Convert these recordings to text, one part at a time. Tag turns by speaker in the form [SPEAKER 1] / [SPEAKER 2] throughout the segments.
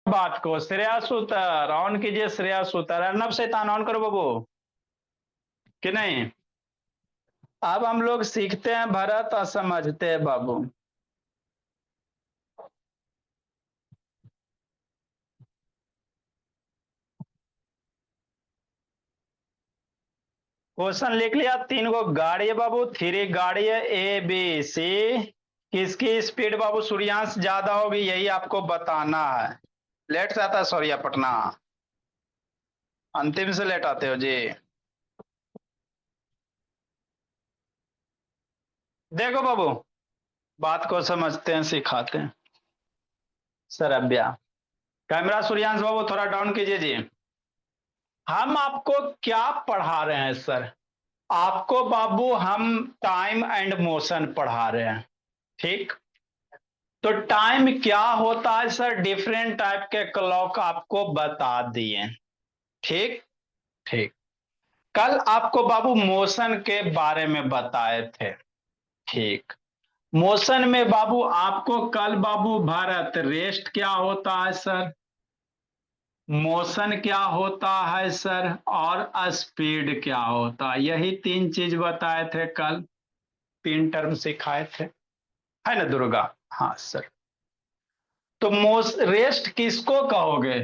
[SPEAKER 1] बात को श्रेयस उत्तर ऑन कीजिए। श्रेयस उत्तर अर्नब शैतान ऑन करो बाबू कि नहीं। अब हम लोग सीखते हैं भरत और समझते हैं बाबू। क्वेश्चन लिख लिया। 3 गो गाड़ी है बाबू, 3 गाड़ी है ए बी सी। किसकी स्पीड बाबू सूर्यांश ज्यादा होगी यही आपको बताना है। लेट से आता है सौरिया पटना, अंतिम से लेट आते हो जी। देखो बाबू, बात को समझते हैं सिखाते हैं। सरब्या कैमरा सूर्यांश बाबू थोड़ा डाउन कीजिए जी। हम आपको क्या पढ़ा रहे हैं सर? आपको बाबू हम टाइम एंड मोशन पढ़ा रहे हैं। ठीक, तो टाइम क्या होता है सर? डिफरेंट टाइप के क्लॉक आपको बता दिए। ठीक, ठीक। कल आपको बाबू मोशन के बारे में बताए थे। ठीक, मोशन में बाबू आपको कल बाबू भारत रेस्ट क्या होता है सर, मोशन क्या होता है सर, और स्पीड क्या होता है, यही 3 चीज बताए थे कल। 3 टर्म सिखाए थे, है ना दुर्गा? हाँ सर। तो मोस रेस्ट किसको कहोगे,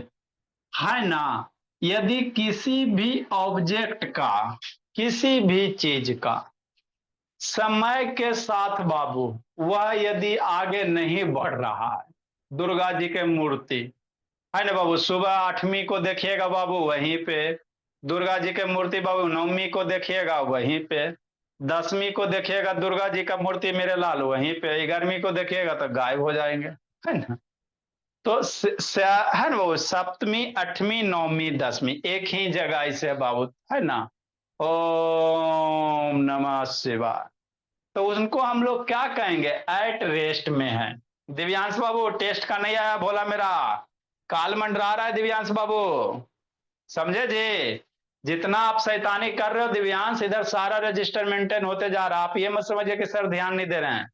[SPEAKER 1] है ना? यदि किसी भी ऑब्जेक्ट का, किसी भी चीज का समय के साथ बाबू वह यदि आगे नहीं बढ़ रहा है, दुर्गा जी के मूर्ति है ना बाबू, सुबह 8वीं को देखिएगा बाबू वहीं पे, दुर्गा जी के मूर्ति बाबू 9वीं को देखिएगा वहीं पे, 10वीं को देखिएगा दुर्गा जी का मूर्ति मेरे लाल वहीं पे, 11वीं को देखिएगा तो गायब हो जाएंगे, है ना? तो है ना वो 7वीं 8वीं 9वीं 10वीं एक ही जगह ऐसे बाबू, है ना? ओम नमः शिवाय। तो उनको हम लोग क्या कहेंगे? एट रेस्ट में है। दिव्यांश बाबू टेस्ट का नहीं आया भोला मेरा, काल मंडरा रहा है दिव्यांश बाबू, समझे जी? जितना आप शैतानी कर रहे हो दिव्यांश, इधर सारा रजिस्टर मेंटेन होते जा रहा है। आप ये मत समझिए कि सर ध्यान नहीं दे रहे हैं,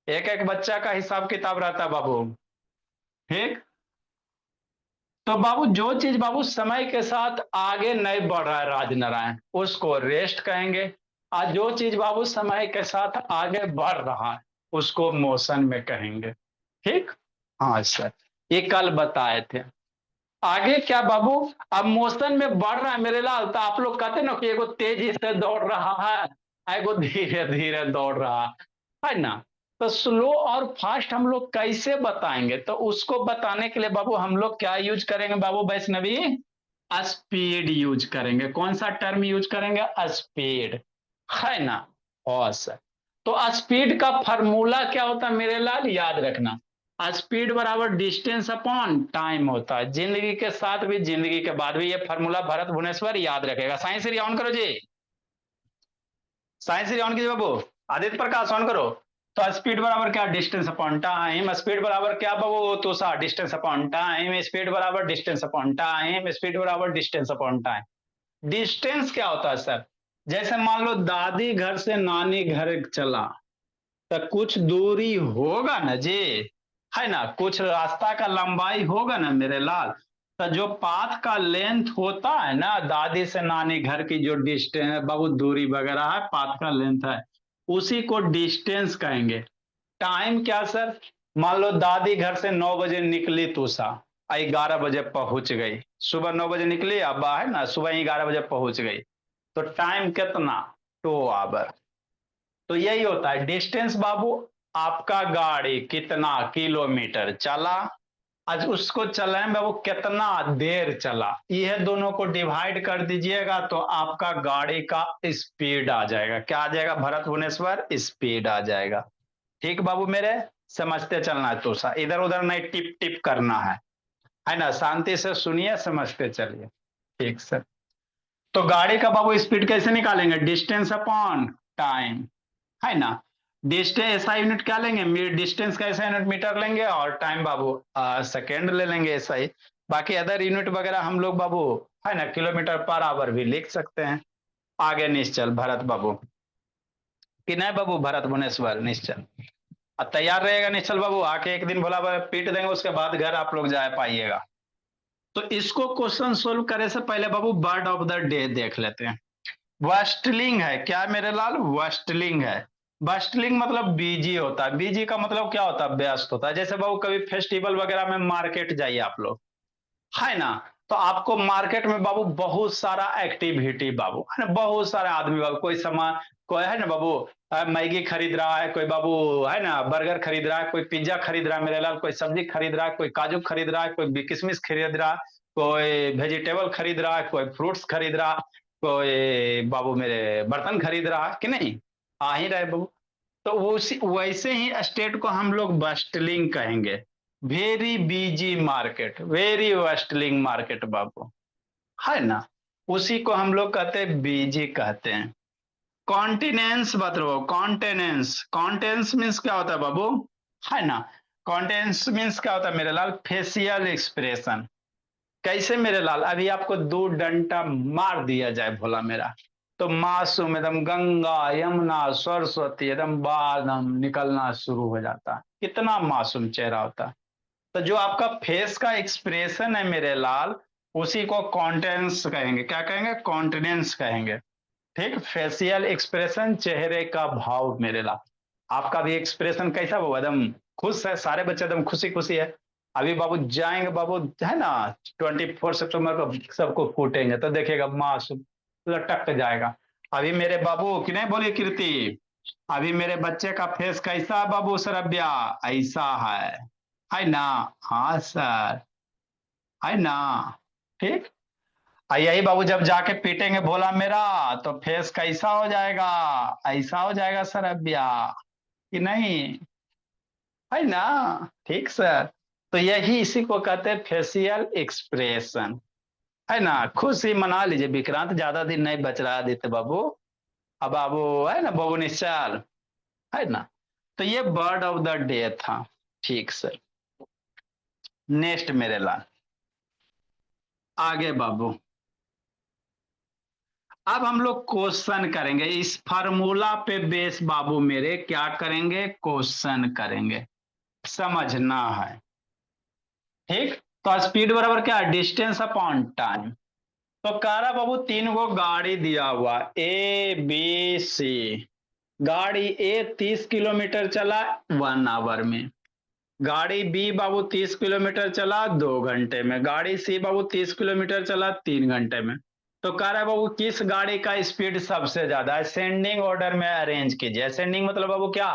[SPEAKER 1] एक एक बच्चा का हिसाब किताब रहता है बाबू। ठीक, तो बाबू जो चीज बाबू समय के साथ आगे नहीं बढ़ रहा है राजनारायण, उसको रेस्ट कहेंगे। और जो चीज बाबू समय के साथ आगे बढ़ रहा है उसको मोशन में कहेंगे। ठीक, हाँ सर, ये कल बताए थे। आगे क्या बाबू? अब मोशन में बढ़ रहा है मेरे लाल, तो आप लोग कहते ना कि एगो तेजी से दौड़ रहा है, एगो धीरे धीरे दौड़ रहा है ना? तो स्लो और फास्ट हम लोग कैसे बताएंगे? तो उसको बताने के लिए बाबू हम लोग क्या यूज करेंगे बाबू वैष्णवी? स्पीड यूज करेंगे। कौन सा टर्म यूज करेंगे? स्पीड, है ना? और सर, तो स्पीड का फॉर्मूला क्या होता है मेरे लाल, याद रखना। स्पीड बराबर डिस्टेंस अपॉन टाइम होता है, जिंदगी के साथ भी जिंदगी के बाद भी। ये फॉर्मूला भरत भुवनेश्वर याद रखेगा। साइंस ऑन करो जी, साइंस ऑन कीजिए बाबू। आदित्य प्रकाश ऑन करो। तो स्पीड बराबर क्या? Distance upon time. स्पीड बराबर क्या बाबू? तो सा डिस्टेंस अपॉन टाइम। स्पीड बराबर डिस्टेंस अपॉन टाइम। स्पीड बराबर डिस्टेंस अपॉन टाइम। डिस्टेंस क्या होता है सर? जैसे मान लो दादी घर से नानी घर चला, तो कुछ दूरी होगा ना जी, है ना? कुछ रास्ता का लंबाई होगा ना मेरे लाल। तो जो पाथ का लेंथ होता है ना, दादी से नानी घर की जो डिस्टेंस बाबू दूरी वगैरह है, पाथ का लेंथ है, उसी को डिस्टेंस कहेंगे। टाइम क्या सर? मान लो दादी घर से 9 बजे निकली तुषा, 11 बजे पहुंच गई। सुबह 9 बजे निकली, अब है ना सुबह 11 बजे पहुंच गई। तो टाइम कितना? 2 आवर। तो यही होता है डिस्टेंस बाबू। आपका गाड़ी कितना किलोमीटर चला, आज उसको चलाने में वो कितना देर चला, यह दोनों को डिवाइड कर दीजिएगा तो आपका गाड़ी का स्पीड आ जाएगा। क्या आ जाएगा भरत भुवनेश्वर? स्पीड आ जाएगा। ठीक बाबू मेरे, समझते चलना है तो सा, इधर उधर नहीं टिप टिप करना है ना? शांति से सुनिए, समझते चलिए। ठीक सर। तो गाड़ी का बाबू स्पीड कैसे निकालेंगे? डिस्टेंस अपॉन टाइम, है ना? डिस्टेंस ऐसा यूनिट क्या लेंगे? डिस्टेंस का ऐसा यूनिट मीटर लेंगे, और टाइम बाबू सेकेंड ले लेंगे ऐसा ही। बाकी अदर यूनिट वगैरह हम लोग बाबू, है ना, किलोमीटर पर आवर भी लिख सकते हैं। आगे निश्चल भरत बाबू, कि नहीं बाबू भरत भुवनेश्वर निश्चल? अब तैयार रहेगा निश्चल बाबू, आके एक दिन भोला बाबा पीट देंगे, उसके बाद घर आप लोग जा पाइएगा। तो इसको क्वेश्चन सोल्व करे से पहले बाबू बर्ड ऑफ द डे देख लेते हैं। वस्टलिंग है क्या मेरे लाल? वस्टलिंग है। वस्टलिंग मतलब बिजी होता है। बिजी का मतलब क्या होता है? व्यस्त होता है। जैसे बाबू कभी फेस्टिवल वगैरह में मार्केट जाइए आप लोग, है ना, तो आपको मार्केट में बाबू बहुत सारा एक्टिविटी बाबू, है ना, बहुत सारे आदमी बाबू, कोई सामान, कोई है ना बाबू मैगी खरीद रहा है, कोई बाबू है ना बर्गर खरीद रहा है, कोई पिज्जा खरीद रहा है मेरे लाल, कोई सब्जी खरीद रहा है, कोई काजू खरीद रहा है, कोई किशमिश खरीद रहा है, कोई वेजिटेबल खरीद रहा है, कोई फ्रूट्स खरीद रहा है, कोई बाबू मेरे बर्तन खरीद रहा है कि नहीं, आ ही रहे बाबू। तो उसी वैसे ही स्टेट को हम लोग बस्टलिंग कहेंगे। Very busy market, very bustling market बाबू, है ना, उसी को हम लोग कहते हैं बिजी कहते हैं। कॉन्टिनेंस बताओ, कॉन्टेनेंस, कॉन्टेंस मीन्स क्या होता है बाबू, है ना, कॉन्टेंस मीन्स क्या होता है मेरे लाल? Facial expression. कैसे मेरे लाल? अभी आपको दो डंडा मार दिया जाए भोला मेरा, तो मासूम एकदम गंगा यमुना सरस्वती एकदम बाल एकदम निकलना शुरू हो जाता है। कितना मासूम चेहरा होता है। तो जो आपका फेस का एक्सप्रेशन है मेरे लाल, उसी को कॉन्टेंस कहेंगे। क्या कहेंगे? कॉन्टिनेंस कहेंगे। ठीक, फेशियल एक्सप्रेशन, चेहरे का भाव मेरे लाल। आपका भी एक्सप्रेशन कैसा वो एकदम खुश है, सारे बच्चे एकदम खुशी खुशी है। अभी बाबू जाएंगे बाबू, है ना, 24 सितंबर को सबको कूटेंगे तो देखिएगा मासूम लटक जाएगा। अभी मेरे बाबू कि नहीं बोलिए कीर्ति, अभी मेरे बच्चे का फेस कैसा है बाबू सरब्या? ऐसा है ना? हाँ सर, है ना, ठीक। यही बाबू जब जाके पीटेंगे भोला मेरा, तो फेस कैसा हो जाएगा? ऐसा हो जाएगा सरब्या कि नहीं, है ना, ठीक सर। तो यही इसी को कहते हैं फेशियल एक्सप्रेशन, है ना। खुशी मना लीजिए, विक्रांत ज्यादा दिन नहीं बच रहा आदित्य बाबू। अब बाबू है ना बाबू निश्चल, है ना। तो ये बर्ड ऑफ द डे था। ठीक सर, नेक्स्ट मेरे लाल, आगे बाबू। अब हम लोग क्वेश्चन करेंगे इस फार्मूला पे बेस बाबू मेरे, क्या करेंगे? क्वेश्चन करेंगे, समझना है। ठीक, तो स्पीड बराबर क्या है? Distance upon time. तो कह रहा बाबू तीन गो गाड़ी दिया हुआ ए बी सी। गाड़ी ए 30 किलोमीटर चला 1 आवर में, गाड़ी बी बाबू 30 किलोमीटर चला 2 घंटे में, गाड़ी सी बाबू 30 किलोमीटर चला 3 घंटे में। तो कह रहा है बाबू किस गाड़ी का स्पीड सबसे ज्यादा है? असेंडिंग ऑर्डर में अरेंज कीजिए। असेंडिंग मतलब बाबू क्या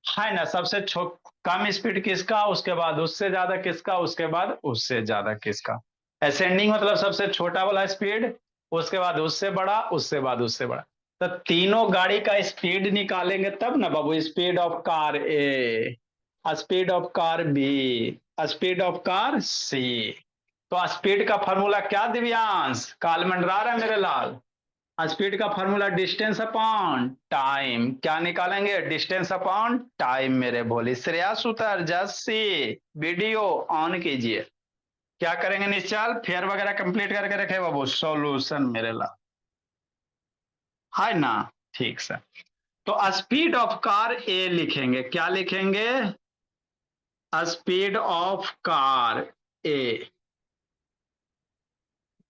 [SPEAKER 1] है ना, सबसे कम स्पीड किसका, उसके बाद उससे ज्यादा किसका, उसके बाद उससे ज्यादा किसका। असेंडिंग मतलब सबसे छोटा वाला स्पीड, उसके बाद उससे बड़ा, उससे बाद उससे बड़ा। तो तीनों गाड़ी का स्पीड निकालेंगे तब ना बाबू। Speed of car A, speed of car B, speed of car C. तो स्पीड का फॉर्मूला क्या दिव्यांश? काल मंडरा रहा है मेरे लाल। स्पीड का फॉर्मूला डिस्टेंस अपॉन टाइम। क्या निकालेंगे? डिस्टेंस अपॉन टाइम मेरे भोली। श्रेया सुतर जस्सी वीडियो ऑन कीजिए। क्या करेंगे निश्चल? फेयर वगैरह कंप्लीट करके रखे बाबू, सॉल्यूशन मेरे ला, है ना, ठीक सर। तो स्पीड ऑफ कार ए लिखेंगे। क्या लिखेंगे? स्पीड ऑफ कार ए।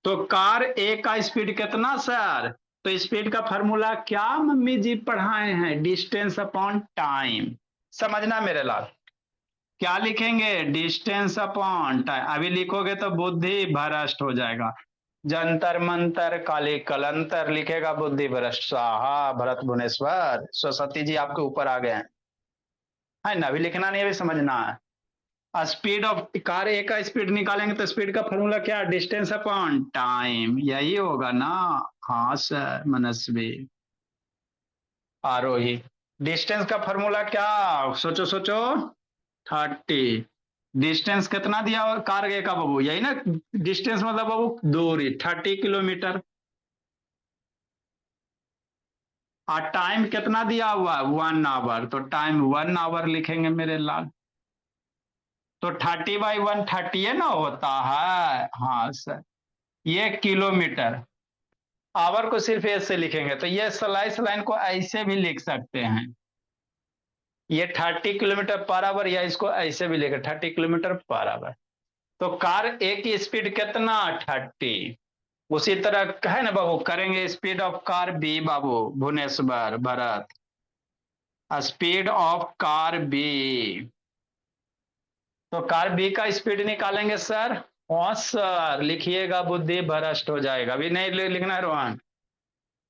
[SPEAKER 1] तो कार ए का स्पीड कितना सर? तो स्पीड का फॉर्मूला क्या मम्मी जी पढ़ाए हैं? Distance upon time. समझना मेरे लाल। क्या लिखेंगे? Distance upon time. अभी लिखोगे तो बुद्धि भ्रष्ट हो जाएगा। जंतर मंतर काली कलंतर लिखेगा बुद्धि भ्रष्ट। स्वाहा भरत भुवनेश्वर सरस्वती जी आपके ऊपर आ गए हैं, है ना। अभी लिखना नहीं, अभी समझना है। स्पीड ऑफ कार ए का स्पीड निकालेंगे तो स्पीड का फॉर्मूला क्या? डिस्टेंस अपॉन टाइम, यही होगा ना। हाँ सर मनस्वी आरोही। डिस्टेंस का फॉर्मूला क्या? सोचो सोचो, 30। डिस्टेंस कितना दिया हुआ कार ए का बाबू? यही ना डिस्टेंस मतलब बाबू दूरी, 30 किलोमीटर। और टाइम कितना दिया हुआ? 1 आवर। तो टाइम 1 आवर लिखेंगे मेरे लाल। तो 30/1 30 है ना होता है, हाँ सर। ये किलोमीटर, आवर को सिर्फ ऐसे लिखेंगे। तो ये स्लाइस लाइन को ऐसे भी लिख सकते हैं। ये 30 किलोमीटर पर आवर, या इसको ऐसे भी लिखे 30 किलोमीटर पर आवर। तो कार ए की स्पीड कितना 30। उसी तरह है ना बाबू, करेंगे स्पीड ऑफ कार बी बाबू, Bhubaneswar Bharat, speed of car B. तो कार बी का स्पीड निकालेंगे सर। हाँ सर, लिखिएगा, बुद्धि भ्रष्ट हो जाएगा, अभी नहीं लिखना है Rohan.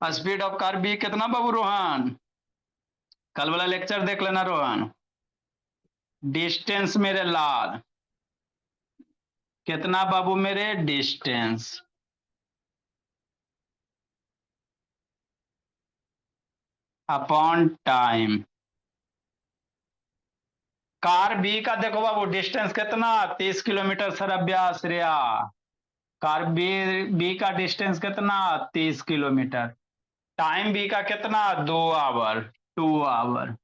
[SPEAKER 1] Speed of car B कितना बाबू रोहन? कल वाला लेक्चर देख लेना रोहन। डिस्टेंस मेरे लाल, कितना बाबू मेरे? Distance upon time. Car B का देखो बाबू डिस्टेंस कितना, 30 किलोमीटर सर अभ्यास रिया। कार बी बी का डिस्टेंस कितना, 30 किलोमीटर। टाइम बी का कितना, 2 आवर, 2 आवर।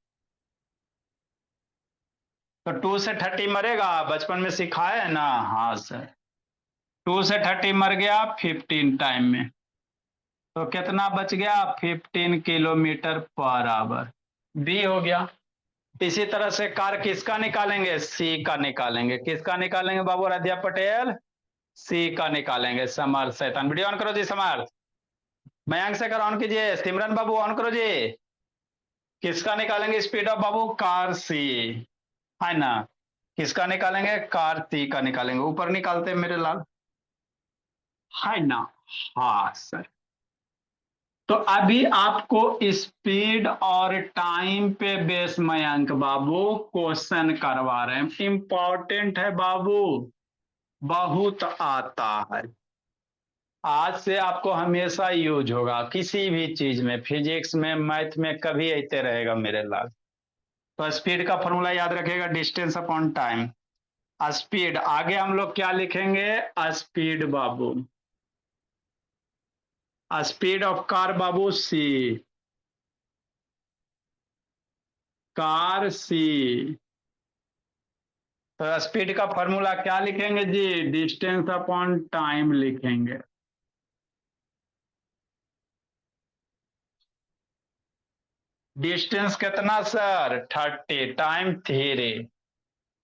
[SPEAKER 1] तो 2 से 30 मरेगा, बचपन में सिखाया है ना? हाँ सर। 2 से 30 मर गया 15 टाइम में। तो कितना बच गया, 15 किलोमीटर पर आवर। बी हो गया। इसी तरह से कार किसका निकालेंगे? सी का निकालेंगे। किसका निकालेंगे बाबू राधिया पटेल? सी का निकालेंगे। समर्थ शैतान, वीडियो ऑन करो जी समर्थ। मयंक से कर ऑन कीजिए, सिमरन बाबू ऑन करो जी। किसका निकालेंगे स्पीड ऑफ बाबू? कार सी, है ना? किसका निकालेंगे? कार सी का निकालेंगे। ऊपर निकालते हैं मेरे लाल, है ना? हाँ सर। तो अभी आपको स्पीड और टाइम पे बेस मयंक बाबू क्वेश्चन करवा रहे हैं, इंपॉर्टेंट है बाबू, बहुत आता है। आज से आपको हमेशा यूज होगा किसी भी चीज में, फिजिक्स में, मैथ में, कभी ऐसे रहेगा मेरे लाल। तो स्पीड का फॉर्मूला याद रखिएगा, डिस्टेंस अपॉन टाइम। स्पीड आगे हम लोग क्या लिखेंगे? स्पीड बाबू, स्पीड ऑफ कार बाबू सी, कार सी। तो स्पीड का फॉर्मूला क्या लिखेंगे जी? डिस्टेंस अपॉन टाइम लिखेंगे। डिस्टेंस कितना सर? 30, टाइम 3।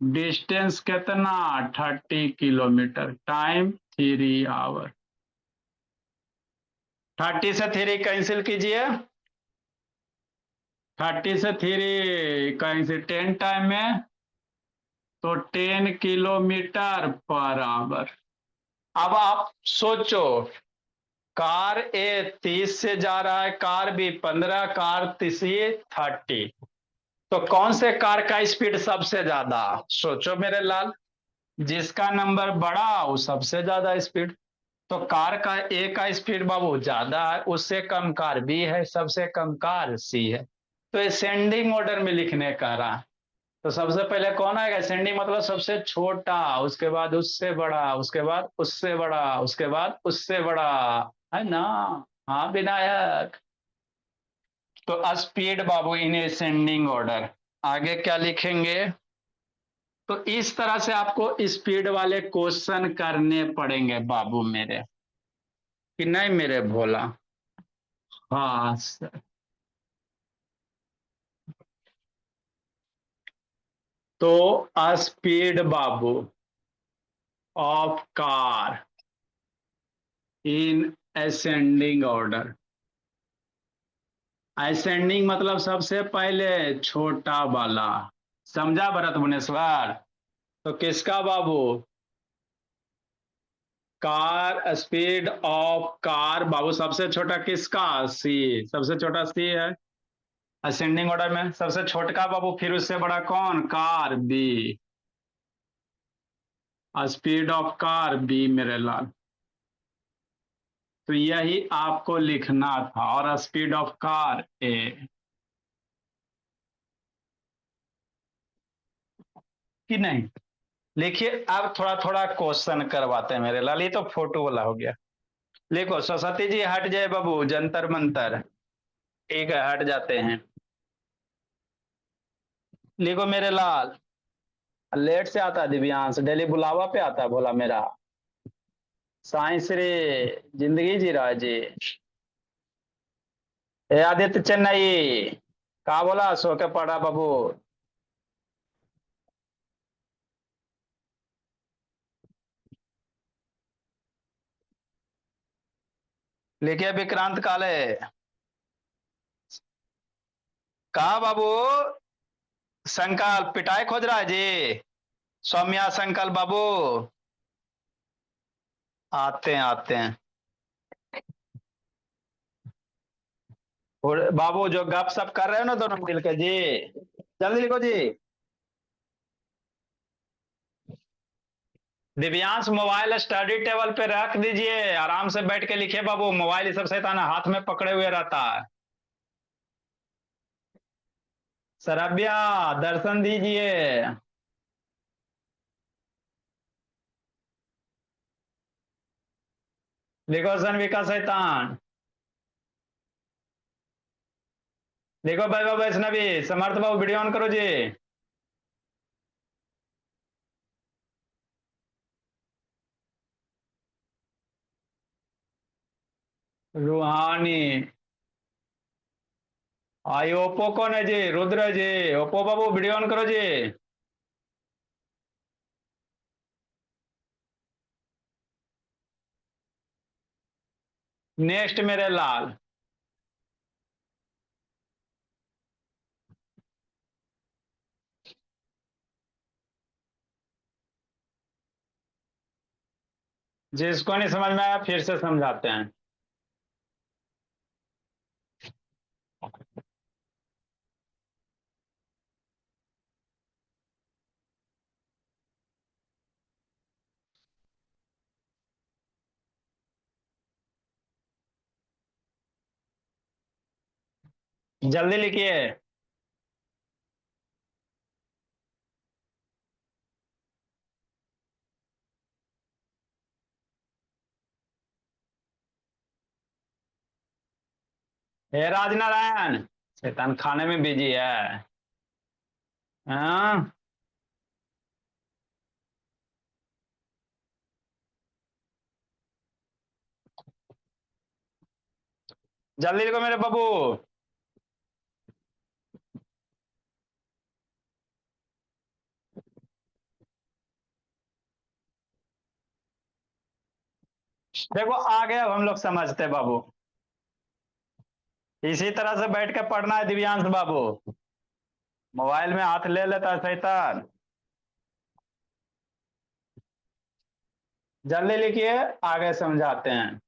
[SPEAKER 1] डिस्टेंस कितना? 30 किलोमीटर, टाइम 3 आवर। 30 से 3 कैंसिल कीजिए, 30 से 3 कैंसिल, 10 टाइम में तो 10 किलोमीटर पर आवर। अब आप सोचो, कार ए 30 से जा रहा है, कार बी 15, कार तीसरी 30। तो कौन से कार का स्पीड सबसे ज्यादा? सोचो मेरे लाल, जिसका नंबर बड़ा वो सबसे ज्यादा स्पीड। तो कार का ए का स्पीड बाबू ज्यादा है, उससे कम कार बी है, सबसे कम कार सी है। तो असेंडिंग ऑर्डर में लिखने कह रहा है। तो सबसे पहले कौन आएगा? असेंडिंग मतलब सबसे छोटा, उसके बाद उससे बड़ा, उसके बाद उससे बड़ा, उसके बाद उससे बड़ा, है ना? हाँ विनायक। तो speed Babu in ascending order. आगे क्या लिखेंगे? तो इस तरह से आपको स्पीड वाले क्वेश्चन करने पड़ेंगे बाबू मेरे, कि नहीं मेरे भोला? हाँ सर। तो speed Babu of car in ascending order. Ascending मतलब सबसे पहले छोटा वाला, समझा भरत भुवनेश्वर? तो किसका बाबू? कार, स्पीड ऑफ कार बाबू सबसे छोटा किसका? सी, सबसे छोटा सी है असेंडिंग ऑर्डर में। सबसे छोटका बाबू, फिर उससे बड़ा कौन? Car B, speed of car B मेरे लाल। तो यही आपको लिखना था, और स्पीड ऑफ कार ए। कि नहीं? लिखिए, अब थोड़ा थोड़ा क्वेश्चन करवाते हैं मेरे लाल, ये तो फोटो वाला हो गया। लिखो, सरस्वती जी हट जाए बाबू, जंतर मंतर। ठीक है, हट जाते हैं। लिखो मेरे लाल, लेट से आता है दिव्यांश, डेली बुलावा पे आता है भोला मेरा। साइंस रे, जिंदगी जी रहा है जी। ए आदित्य चेन्नई, कहा बोला सो के पड़ा बाबू? लिखिए विक्रांत काले। कहा बाबू? संकल्प पिटाई खोज रहा है जी। सौम्या संकल्प बाबू। आते हैं आते हैं। और बाबू जो गप सप कर रहे हो ना दोनों मिल के जी। जल्दी लिखो जी। दिव्यांश मोबाइल स्टडी टेबल पे रख दीजिए, आराम से बैठ के लिखिए बाबू, मोबाइल ये सब शैतान हाथ में पकड़े हुए रहता है। सरब्या दर्शन दीजिए। लिखो सनविका शैतान। लिखो वैभव वैष्णवी। समर्थ बाबू वीडियो ऑन करो जी। रूहानी। आई ओप्पो कौन है जी? रुद्र जी। ओप्पो बाबू वीडियो ऑन करो जी। नेक्स्ट मेरे लाल। जिसको नहीं समझ में आया फिर से समझाते हैं। जल्दी लिखिए। हे राजनारायण। शैतान खाने में बिजी है। हाँ। जल्दी लिखो मेरे बाबू। देखो आगे अब हम लोग समझते हैं बाबू। इसी तरह से बैठ के पढ़ना है दिव्यांश बाबू। मोबाइल में हाथ ले लेता है शैतान। जल्दी लिखिए। आगे समझाते हैं।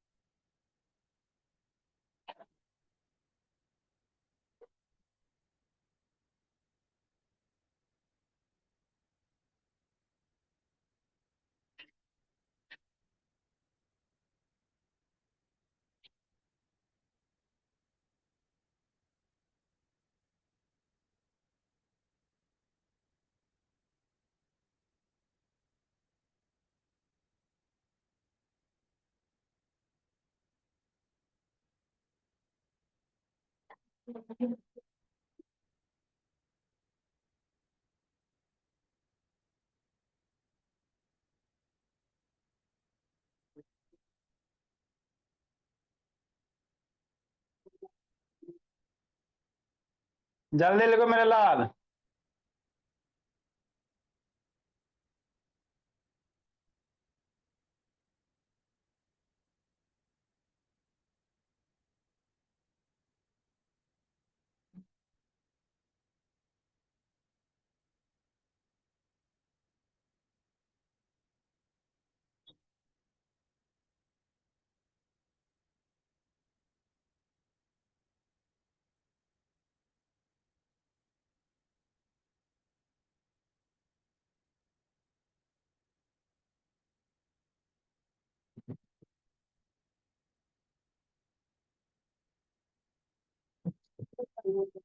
[SPEAKER 1] जल्दी लिखो मेरे लाल।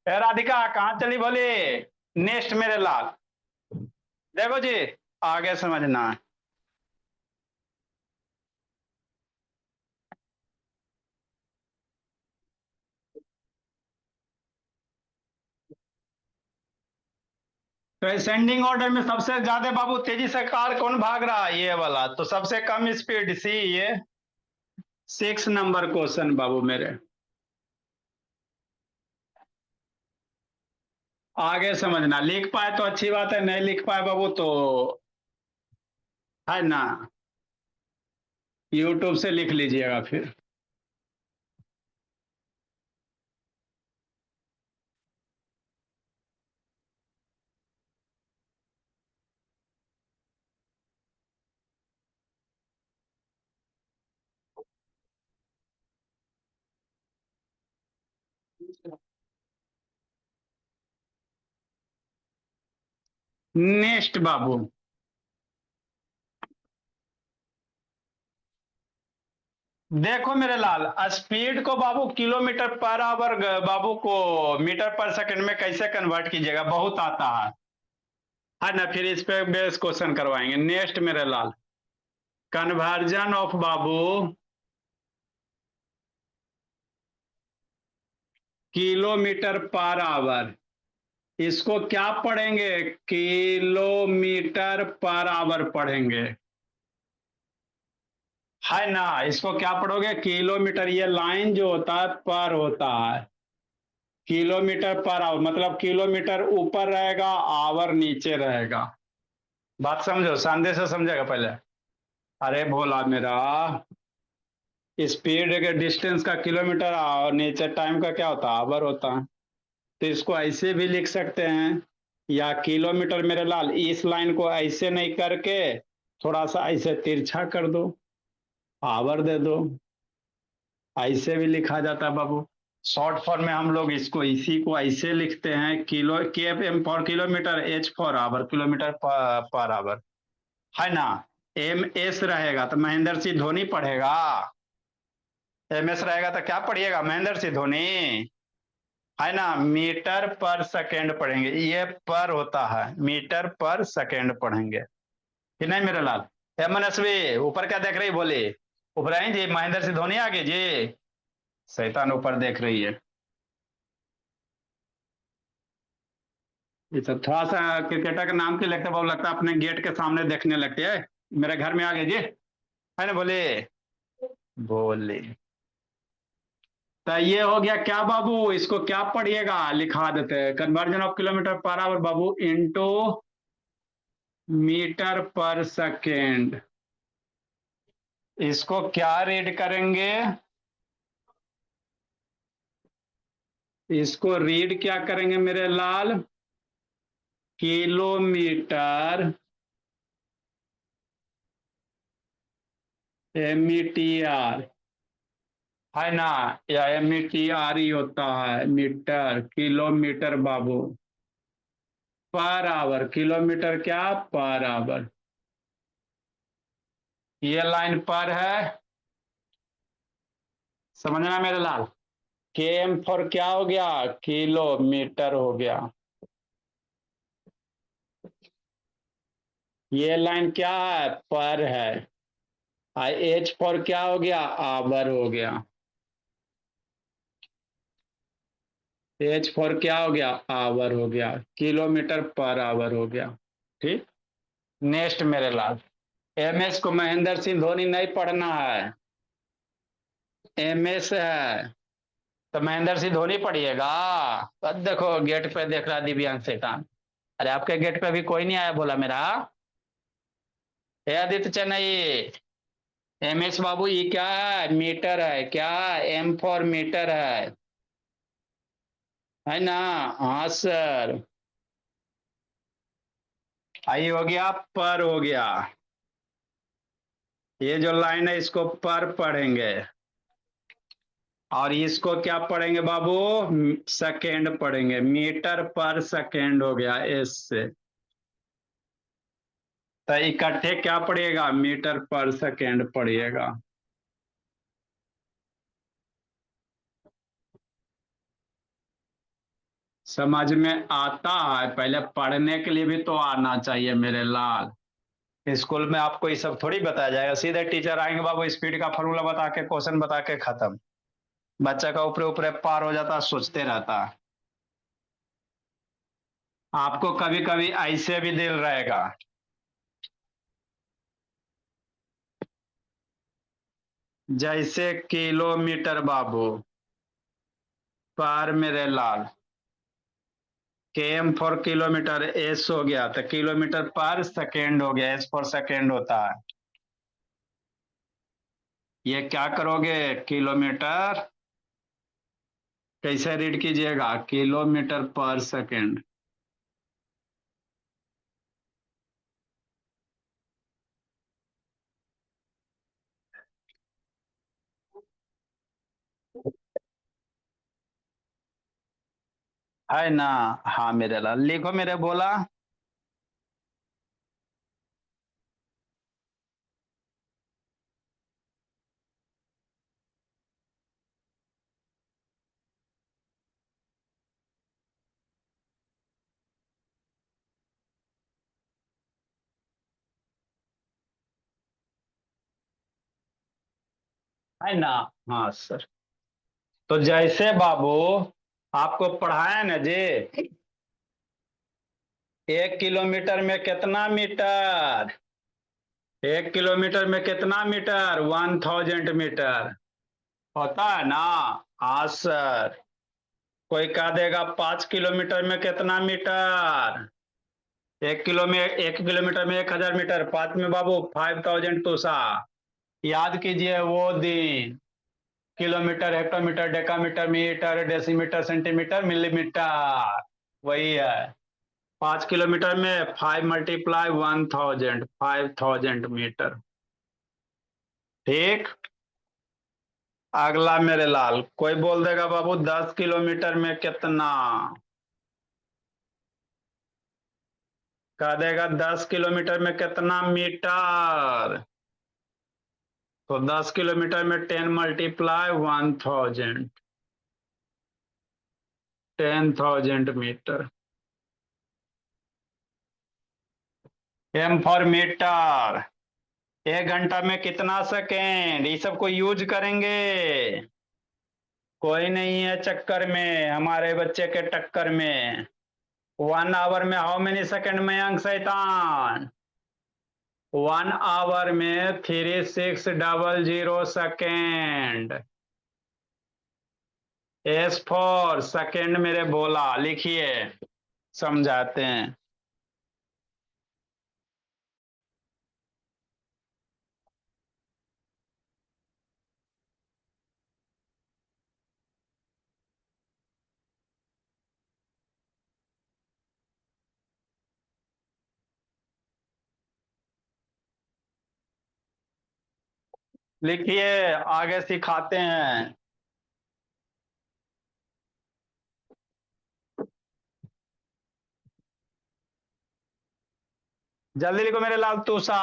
[SPEAKER 1] हे राधिका कहाँ चली भोली? नेक्स्ट मेरे लाल। देखो जी। आगे समझना है। तो असेंडिंग ऑर्डर में सबसे ज्यादा बाबू तेजी से कार कौन भाग रहा है? ये वाला तो सबसे कम स्पीड सी ये। 6 नंबर क्वेश्चन बाबू मेरे। आगे समझना, लिख पाए तो अच्छी बात है, नहीं लिख पाए बाबू तो है ना, यूट्यूब से लिख लीजिएगा फिर। नेक्स्ट बाबू, देखो मेरे लाल, स्पीड को बाबू किलोमीटर पर आवर, बाबू को मीटर पर सेकंड में कैसे कन्वर्ट कीजिएगा, बहुत आता है ना। फिर इस पे बेस क्वेश्चन करवाएंगे। नेक्स्ट मेरे लाल, कन्वर्जन ऑफ बाबू किलोमीटर पर आवर, इसको क्या पढ़ेंगे, किलोमीटर पर आवर पढ़ेंगे, है ना। इसको क्या पढ़ोगे, किलोमीटर, ये लाइन जो होता है पर होता है, किलोमीटर पर आवर मतलब किलोमीटर ऊपर रहेगा, आवर नीचे रहेगा। बात समझो, शांति से समझेगा पहले। अरे भोला मेरा, स्पीड के डिस्टेंस का किलोमीटर और नीचे टाइम का क्या होता है, आवर होता है। तो इसको ऐसे भी लिख सकते हैं, या किलोमीटर मेरे लाल, इस लाइन को ऐसे नहीं करके थोड़ा सा ऐसे तिरछा कर दो, आवर दे दो, ऐसे भी लिखा जाता है बाबू। शॉर्ट फॉर्म में हम लोग इसको, इसी को ऐसे लिखते हैं, kilo, K M for kilometre, H for hour, kilometre पर आवर, है ना। एम एस रहेगा तो महेंद्र सिंह धोनी पढ़ेगा, एम एस रहेगा तो क्या पढ़िएगा, महेंद्र सिंह धोनी, है ना। मीटर पर सेकेंड पढ़ेंगे, ये पर होता है, मीटर पर सेकेंड पढ़ेंगे कि नहीं मेरे लाल। मनस्वी ऊपर क्या देख रही बोली, ऊपर आई जी, महेंद्र सिंह धोनी आगे जी, शैतान ऊपर देख रही है। ये सब थोड़ा सा क्रिकेटर का नाम क्यों लगता है, लगता है अपने गेट के सामने देखने लगते हैं, मेरे घर में आ गए जी, है ना। बोले बोले, तो ये हो गया क्या बाबू, इसको क्या पढ़िएगा, लिखा देते हैं, कन्वर्जन ऑफ किलोमीटर पर आवर बाबू इंटू मीटर पर सेकेंड। इसको क्या रीड करेंगे, इसको रीड क्या करेंगे मेरे लाल, किलोमीटर एमईटीआर, है ना, या एमईटीआर ही होता है, मीटर किलोमीटर बाबू, पर आवर, किलोमीटर क्या, पर आवर। ये लाइन पर है, समझना मेरे लाल। के एम फॉर क्या हो गया, किलोमीटर हो गया। ये लाइन क्या है, पर है। आई एच फॉर क्या हो गया, आवर हो गया। एच फॉर क्या हो गया, आवर हो गया, किलोमीटर पर आवर हो गया। ठीक। नेक्स्ट मेरे लाल, एम एस को महेंद्र सिंह धोनी नहीं पढ़ना है, एम एस है तो महेंद्र सिंह धोनी पढ़िएगा। अब देखो गेट पे देख रहा दिव्यांग शैतान, अरे आपके गेट पे भी कोई नहीं आया बोला मेरा, हे आदित्य चेन्नई, एम एस बाबू ये क्या है, मीटर है, क्या, एम फॉर मीटर है ना। हाँ सर, आई हो गया, पर हो गया। ये जो लाइन है इसको पर पढ़ेंगे, और इसको क्या पढ़ेंगे बाबू, सेकेंड पढ़ेंगे, मीटर पर सेकेंड हो गया एस से। तो इकट्ठे क्या पढ़िएगा, मीटर पर सेकेंड पढ़िएगा। समझ में आता है, पहले पढ़ने के लिए भी तो आना चाहिए मेरे लाल। स्कूल में आपको ये सब थोड़ी बताया जाएगा, सीधे टीचर आएंगे बाबू, स्पीड का फॉर्मूला बता के, क्वेश्चन बता के, खत्म। बच्चा का ऊपर ऊपर पार हो जाता, सोचते रहता। आपको कभी कभी ऐसे भी दिल रहेगा, जैसे किलोमीटर बाबू पर मेरे लाल, के एम फॉर किलोमीटर, एस हो गया तो किलोमीटर पर सेकेंड हो गया, एस फॉर सेकेंड होता है। ये क्या करोगे, किलोमीटर कैसे रीड कीजिएगा, किलोमीटर पर सेकेंड। है ना। हाँ मेरे लाल, लिखो मेरे बोला। है ना। हाँ सर। तो जैसे बाबू आपको पढ़ाया ना जी, 1 किलोमीटर में कितना मीटर, 1 किलोमीटर में कितना मीटर, 1000 मीटर होता है ना। हाँ सर। कोई कह देगा 5 किलोमीटर में कितना मीटर, 1 किलोमीटर में 1000 मीटर, पाँच में बाबू 5000 तुषा। याद कीजिए वो दिन। Kilometre, hectometre, decametre, metre, decimetre, centimetre, millimetre, वही है। 5 किलोमीटर में 5 × 1000, 5000 मीटर। ठीक। अगला मेरे लाल, कोई बोल देगा बाबू 10 किलोमीटर में कितना, कह देगा 10 किलोमीटर में कितना मीटर। तो 10 किलोमीटर में 10 × 1000, 10,000 मीटर। M for metre. 1 घंटा में कितना सेकेंड, ये सब को यूज करेंगे। कोई नहीं है चक्कर में हमारे बच्चे के टक्कर में। 1 आवर में हाउ मेनी सेकेंड में अंक शैतान, 1 आवर में 3600 सेकेंड। एस फॉर सेकेंड मेरे बोला, लिखिए समझाते हैं। लिखिए, आगे सिखाते हैं। जल्दी लिखो मेरे लाल तूषा।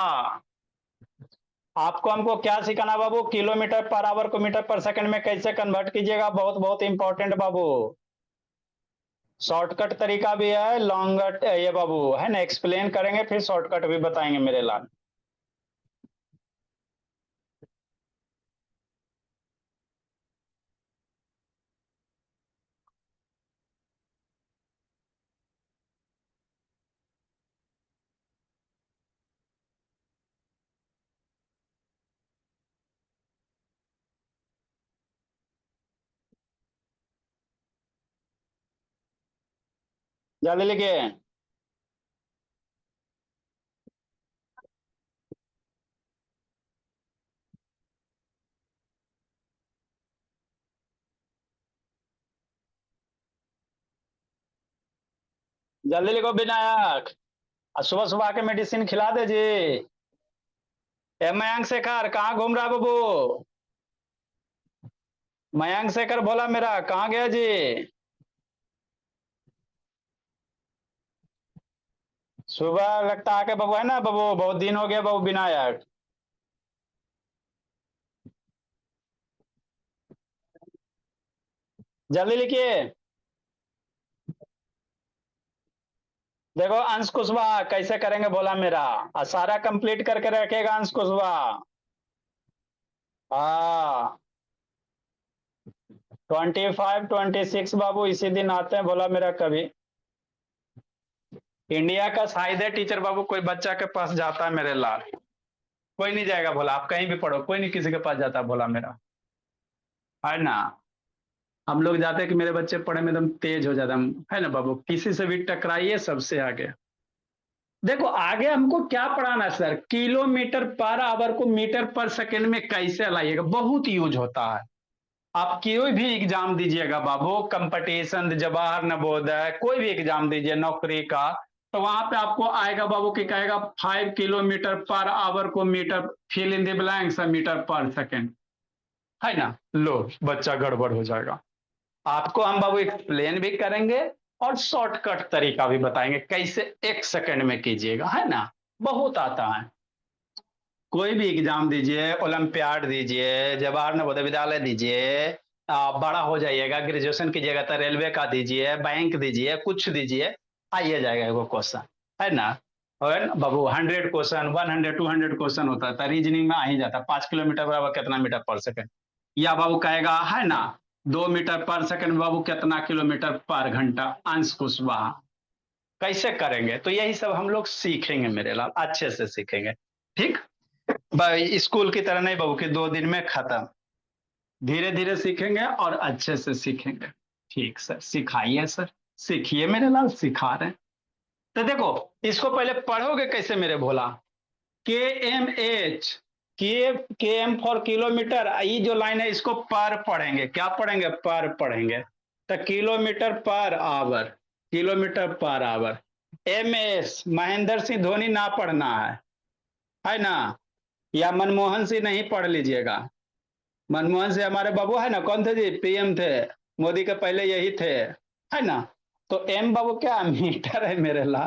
[SPEAKER 1] आपको हमको क्या सिखाना बाबू, किलोमीटर पर आवर को मीटर पर सेकंड में कैसे कन्वर्ट कीजिएगा, बहुत बहुत इंपॉर्टेंट बाबू। शॉर्टकट तरीका भी है, लॉन्ग ये बाबू है ना, एक्सप्लेन करेंगे फिर शॉर्टकट भी बताएंगे मेरे लाल। जल्दी लिखिए। जल्दी लिखो विनायक। सुबह सुबह आके मेडिसिन खिला दे जी। मयंक शेखर कहाँ घूम रहा है बाबू, मयंक शेखर बोला मेरा कहाँ गया जी। सुबह लगता आके बाबू, है ना बाबू, बहुत दिन हो गया बाबू विनायक। जल्दी लिखिए। देखो अंश कुशवाहा कैसे करेंगे बोला मेरा, और सारा कंप्लीट करके रखेगा अंश कुशवाहा। हाँ। 25, 26 बाबू इसी दिन आते हैं बोला मेरा कभी। इंडिया का शाहिद टीचर बाबू, कोई बच्चा के पास जाता है मेरे लाल, कोई नहीं जाएगा बोला, आप कहीं भी पढ़ो कोई नहीं किसी के पास जाता बोला मेरा, है ना। हम लोग जाते हैं कि मेरे बच्चे पढ़े में एकदम तेज हो जाता, है ना बाबू, किसी से भी टकराइए सबसे आगे। देखो आगे हमको क्या पढ़ाना है सर, किलोमीटर पर आवर को मीटर पर सेकंड में कैसे लाइएगा, बहुत यूज होता है। आप कोई भी एग्जाम दीजिएगा बाबू, कंपटीशन, जवाहर नवोदय, कोई भी एग्जाम दीजिए नौकरी का, तो वहां पे आपको आएगा बाबू कि कहेगा 5 किलोमीटर पर आवर को metre, fill in the blanks metre पर सेकंड, है ना। लो बच्चा गड़बड़ हो जाएगा। आपको हम बाबू एक्सप्लेन भी करेंगे और शॉर्टकट तरीका भी बताएंगे कैसे 1 सेकंड में कीजिएगा, है ना। बहुत आता है। कोई भी एग्जाम दीजिए, ओलंपियाड दीजिए, जवाहर नवोदय विद्यालय दीजिए, बड़ा हो जाइएगा, ग्रेजुएशन कीजिएगा तो रेलवे का दीजिए, बैंक दीजिए, कुछ दीजिए, आइए जाएगा वो क्वेश्चन, है ना। और बाबू 100 क्वेश्चन, 100 200 क्वेश्चन होता था, रीजनिंग में आ ही जाता। 5 किलोमीटर बराबर कितना मीटर पर सेकंड, या बाबू कहेगा है ना 2 मीटर पर सेकंड, बाबू कितना किलोमीटर पर घंटा, अंश कुशवाहा। कैसे करेंगे, तो यही सब हम लोग सीखेंगे मेरे लाल, अच्छे से सीखेंगे। ठीक। भाई स्कूल की तरह नहीं बाबू कि 2 दिन में खत्म, धीरे धीरे सीखेंगे और अच्छे से सीखेंगे। ठीक सर, सिखाइए सर, सीखिए मेरे लाल, सिखा रहे हैं। तो देखो, इसको पहले पढ़ोगे कैसे मेरे भोला। के एम एच, के एम फॉर किलोमीटर, ये जो लाइन है इसको पर पढ़ेंगे, क्या पढ़ेंगे, पर पढ़ेंगे। तो किलोमीटर पर आवर, किलोमीटर पर hour. M S, Mahendra Singh Dhoni ना पढ़ना है ना, या मनमोहन सिंह नहीं पढ़ लीजिएगा। मनमोहन सिंह हमारे बाबू है ना, कौन थे जी, पीएम थे, मोदी के पहले यही थे, है ना। तो एम बाबू क्या मीटर है मेरे ला,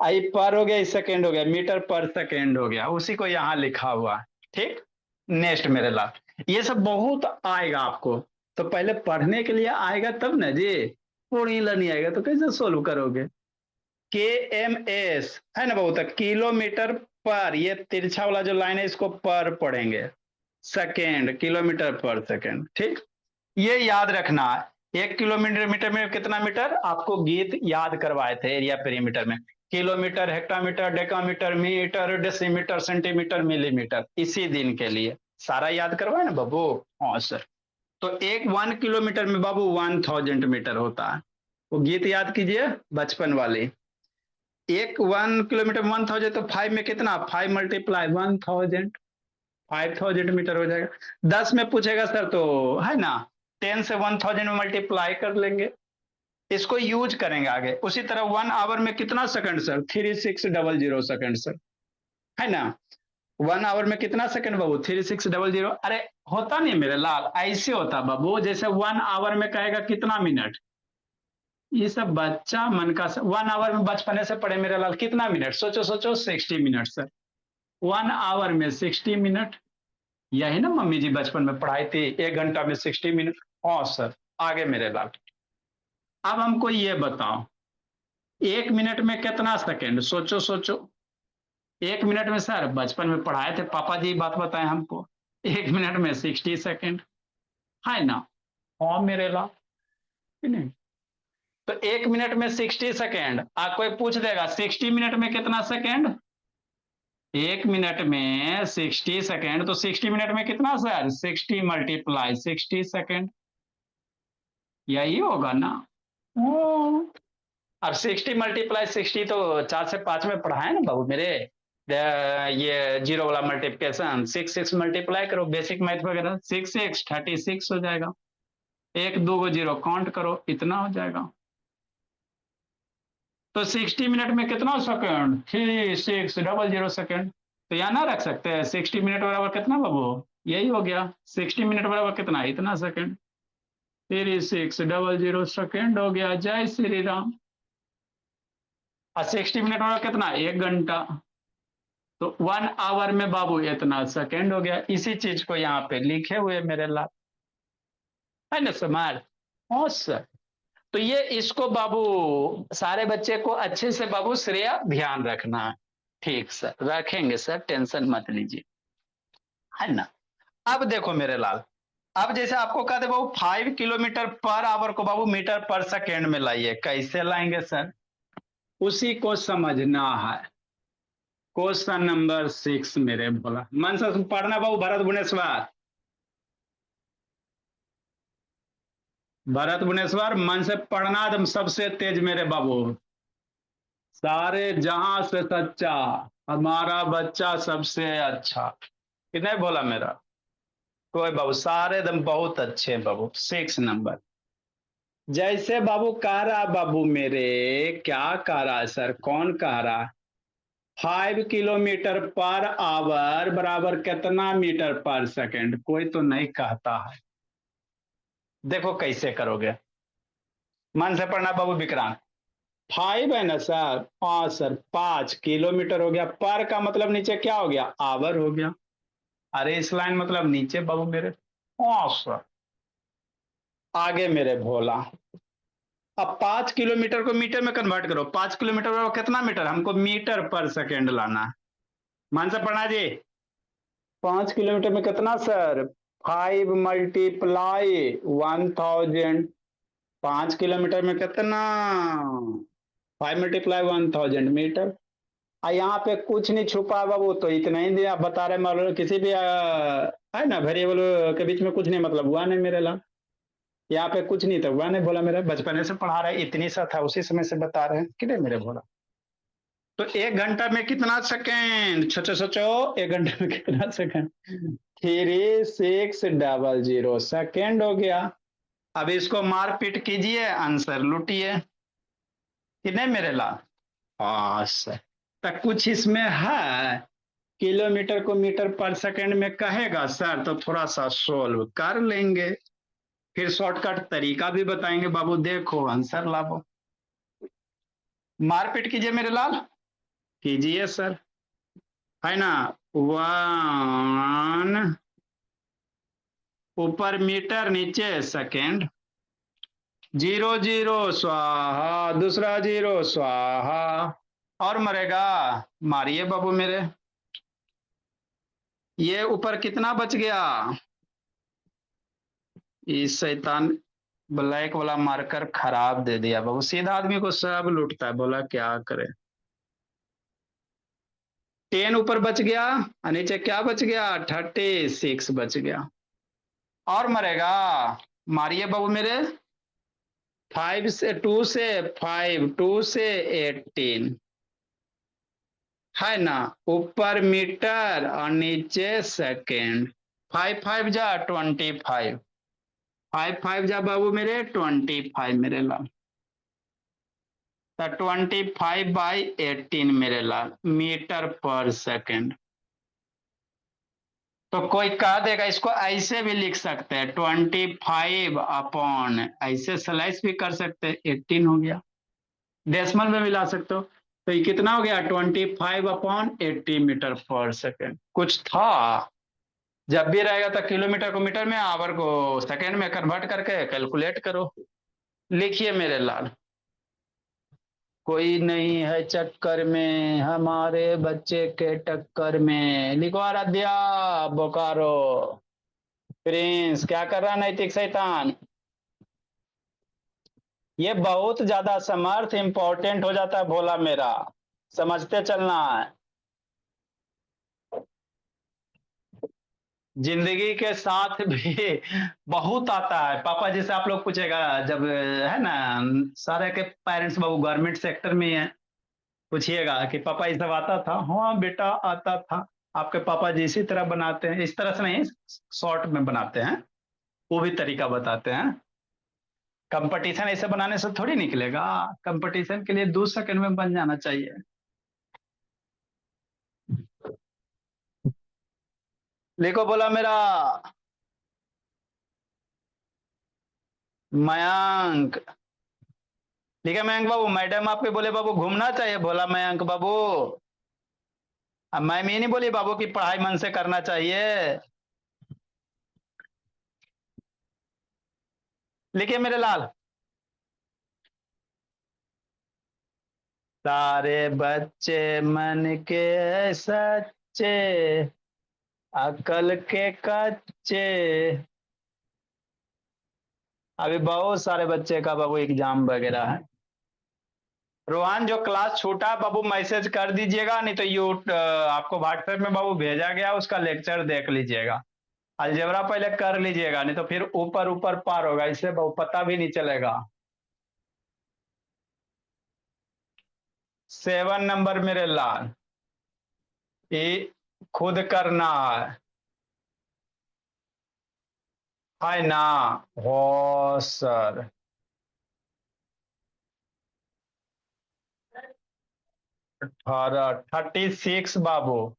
[SPEAKER 1] आई पर हो गया, सेकेंड हो गया, मीटर पर सेकेंड हो गया, उसी को यहाँ लिखा हुआ है। ठीक। नेक्स्ट मेरे ला, ये सब बहुत आएगा आपको, तो पहले पढ़ने के लिए आएगा तब ना जी, पूरी नहीं आएगा तो कैसे सोल्व करोगे। के एम एस है ना बाबू, तक किलोमीटर पर, ये तिरछा वाला जो लाइन है इसको पर पढ़ेंगे, सेकेंड, किलोमीटर पर सेकेंड। ठीक। ये याद रखना है। 1 किलोमीटर मीटर में कितना मीटर, आपको गीत याद करवाए थे एरिया पेरीमीटर में। Kilometre, hectometre, decametre, metre, decimetre, centimetre, millimetre, इसी दिन के लिए सारा याद करवाए ना बाबू। हाँ सर। तो एक 1 किलोमीटर में बाबू 1000 मीटर होता है, वो गीत याद कीजिए बचपन वाली। एक 1 किलोमीटर 1000, तो 5 में कितना, 5 मल्टीप्लाई 1000, 5000 मीटर हो जाएगा। 10 में पूछेगा सर तो है ना, 10 से 1000 में मल्टीप्लाई कर लेंगे, इसको यूज करेंगे आगे। उसी तरह 1 आवर में कितना सेकंड सर, 3600 सेकंड सर, है ना। 1 आवर में कितना सेकंड बाबू, 3600। अरे होता नहीं मेरे लाल, ऐसे होता बाबू, जैसे 1 आवर में कहेगा कितना मिनट, ये सब बच्चा मन का। 1 आवर में बचपने से पढ़े मेरे लाल, कितना मिनट, सोचो सोचो, 60 मिनट सर। 1 आवर में 60 मिनट, यही ना मम्मी जी बचपन में पढ़ाई थी, 1 घंटा में 60 मिनट। हाँ सर। आगे मेरे लाल, अब हमको ये बताओ, 1 मिनट में कितना सेकेंड, सोचो सोचो। 1 मिनट में सर बचपन में पढ़ाए थे पापा जी, बात बताए हमको, 1 मिनट में 60 सेकेंड, है ना। हाँ मेरे लाल, नहीं। तो 1 मिनट में 60 सेकेंड, कोई पूछ देगा 60 मिनट में कितना सेकेंड, 1 मिनट में 60 सेकेंड, तो 60 मिनट में कितना सर, 60 मल्टीप्लाई 60 सेकेंड, यही होगा ना। ओ, अब 60 मल्टीप्लाई 60 तो 4 से 5 में पढ़ा है ना बाबू मेरे। ये जीरो वाला मल्टीप्लिकेशन, 6 6 मल्टीप्लाई करो, बेसिक मैथ वगैरह, 6 6 36 हो जाएगा, एक दो को जीरो काउंट करो, इतना हो जाएगा। तो 60 मिनट में कितना सेकंड, 3600 सेकंड, तो यहाँ ना रख सकते हैं 60 मिनट बराबर कितना बाबू, यही हो गया। 60 मिनट बराबर कितना, इतना सेकंड, 3600 सेकंड हो गया। जय श्री राम। और 60 मिनट बराबर कितना, 1 घंटा, तो 1 आवर में बाबू इतना सेकंड हो गया। इसी चीज को यहाँ पे लिखे हुए मेरे लाल, है ना समार। हाँ सर। तो ये इसको बाबू सारे बच्चे को अच्छे से बाबू श्रेया ध्यान रखना है। ठीक सर, रखेंगे सर, टेंशन मत लीजिए, है ना। अब देखो मेरे लाल, अब जैसे आपको कहते बाबू 5 किलोमीटर पर आवर को बाबू मीटर पर सेकेंड में लाइए, कैसे लाएंगे सर, उसी को समझना है। क्वेश्चन नंबर 6 मेरे बोला, मन से पढ़ना बाबू, भरत भुवनेश्वर, भरत भुवनेश्वर मन से पढ़ना, एकदम सबसे तेज मेरे बाबू, सारे जहां से सच्चा, हमारा बच्चा सबसे अच्छा, कितने बोला मेरा, कोई बाबू सारे एकदम बहुत अच्छे बाबू। 6 नंबर, जैसे बाबू कह रहा बाबू मेरे, क्या कह रहा है सर, कौन कह रहा है, 5 किलोमीटर पर आवर बराबर कितना मीटर पर सेकंड, कोई तो नहीं कहता है। देखो कैसे करोगे, मन से पढ़ना बाबू विक्रांत। 5 है ना सर? हाँ सर, 5 किलोमीटर हो गया। पर का मतलब नीचे क्या हो गया? आवर हो गया। अरे इस लाइन मतलब नीचे बाबू मेरे। हाँ सर। आगे मेरे भोला। अब 5 किलोमीटर को मीटर में कन्वर्ट करो। 5 किलोमीटर को कितना मीटर? हमको मीटर पर सेकेंड लाना है। मान से पढ़ना जी। 5 किलोमीटर में कितना सर? 5 × 5 किलोमीटर में कितना? 5 × 1,000 मीटर। यहाँ पे कुछ नहीं छुपा बाबू, तो इतना ही दिया बता रहे। मालूम किसी भी है ना वेरिएबल के बीच में कुछ नहीं मतलब हुआ नहीं मेरे ला। यहाँ पे कुछ नहीं था, हुआ नहीं बोला। मेरा बचपने से पढ़ा रहे, इतनी सा था उसी समय से बता रहे हैं कि नहीं मेरे बोला। तो 1 घंटा में कितना सेकेंड? सोचो सोचो, 1 घंटे में कितना सेकेंड? 3600 सेकेंड हो गया। अब इसको मार पीट कीजिए, आंसर लूटिए कि नहीं मेरे ला। हाँ सर। तो कुछ इसमें है। किलोमीटर को मीटर पर सेकंड में कहेगा सर, तो थोड़ा सा सोल्व कर लेंगे। फिर शॉर्टकट तरीका भी बताएंगे बाबू, देखो आंसर लाओ। मारपीट कीजिए मेरे लाल। कीजिए सर। है ना? 1 ऊपर मीटर नीचे सेकंड। 0 0 स्वाहा, दूसरा 0 स्वाहा। और मरेगा। मारिए बाबू मेरे। ये ऊपर कितना बच गया? इस शैतान ब्लैक वाला मार्कर खराब दे दिया बाबू। सीधा आदमी को सब लूटता है, बोला क्या करे। 10 ऊपर बच गया और नीचे क्या बच गया? 36 बच गया। और मरेगा। मारिए बाबू मेरे। 5 से 18 है ना? ऊपर मीटर और नीचे सेकेंड। 5 5 जा 25। 5 5 जा बाबू मेरे 25 मेरे लाल। तो 25/18 मेरे लाल मीटर पर सेकेंड। तो कोई कह देगा इसको ऐसे भी लिख सकते हैं, 25 अपॉन, ऐसे स्लाइस भी कर सकते हैं, 18 हो गया। डेसिमल में भी ला सकते हो। तो ये कितना हो गया? 25/80 मीटर पर सेकेंड। कुछ था। जब भी रहेगा तो किलोमीटर को मीटर में, आवर को सेकेंड में कन्वर्ट करके कैलकुलेट करो। लिखिए मेरे लाल। कोई नहीं है चक्कर में हमारे बच्चे के टक्कर में। लिखो आराध्या। बोकारो। प्रिंस क्या कर रहा है नैतिक शैतान? ये बहुत ज्यादा समर्थ इंपॉर्टेंट हो जाता है भोला मेरा। समझते चलना है। जिंदगी के साथ भी बहुत आता है पापा जी से। आप लोग पूछेगा जब है ना, सारे के पेरेंट्स बाबू गवर्नमेंट सेक्टर में है, पूछिएगा कि पापा ये सब आता था? हाँ बेटा आता था। आपके पापा जी इसी तरह बनाते हैं, इस तरह से नहीं, शॉर्ट में बनाते हैं। वो भी तरीका बताते हैं। कंपटीशन ऐसे बनाने से थोड़ी निकलेगा। कंपटीशन के लिए 2 सेकंड में बन जाना चाहिए। लिखो बोला मेरा। मयंक। ठीक है मयंक बाबू, मैडम आपके बोले बाबू घूमना चाहिए, बोला मयंक बाबू। अब मैम ये नहीं बोली बाबू की पढ़ाई मन से करना चाहिए। लिखिए मेरे लाल। सारे बच्चे मन के सच्चे, अकल के कच्चे। अभी बहुत सारे बच्चे का बाबू एग्जाम वगैरह है। रोहान जो क्लास छूटा बाबू मैसेज कर दीजिएगा, नहीं तो आपको व्हाट्सएप में बाबू भेजा गया, उसका लेक्चर देख लीजिएगा। अलजेब्रा पहले कर लीजिएगा, नहीं तो फिर ऊपर ऊपर पार होगा, इससे बाबू पता भी नहीं चलेगा। 7 नंबर मेरे लाल। ये खुद करना है ना? हो सर। 36 बाबू।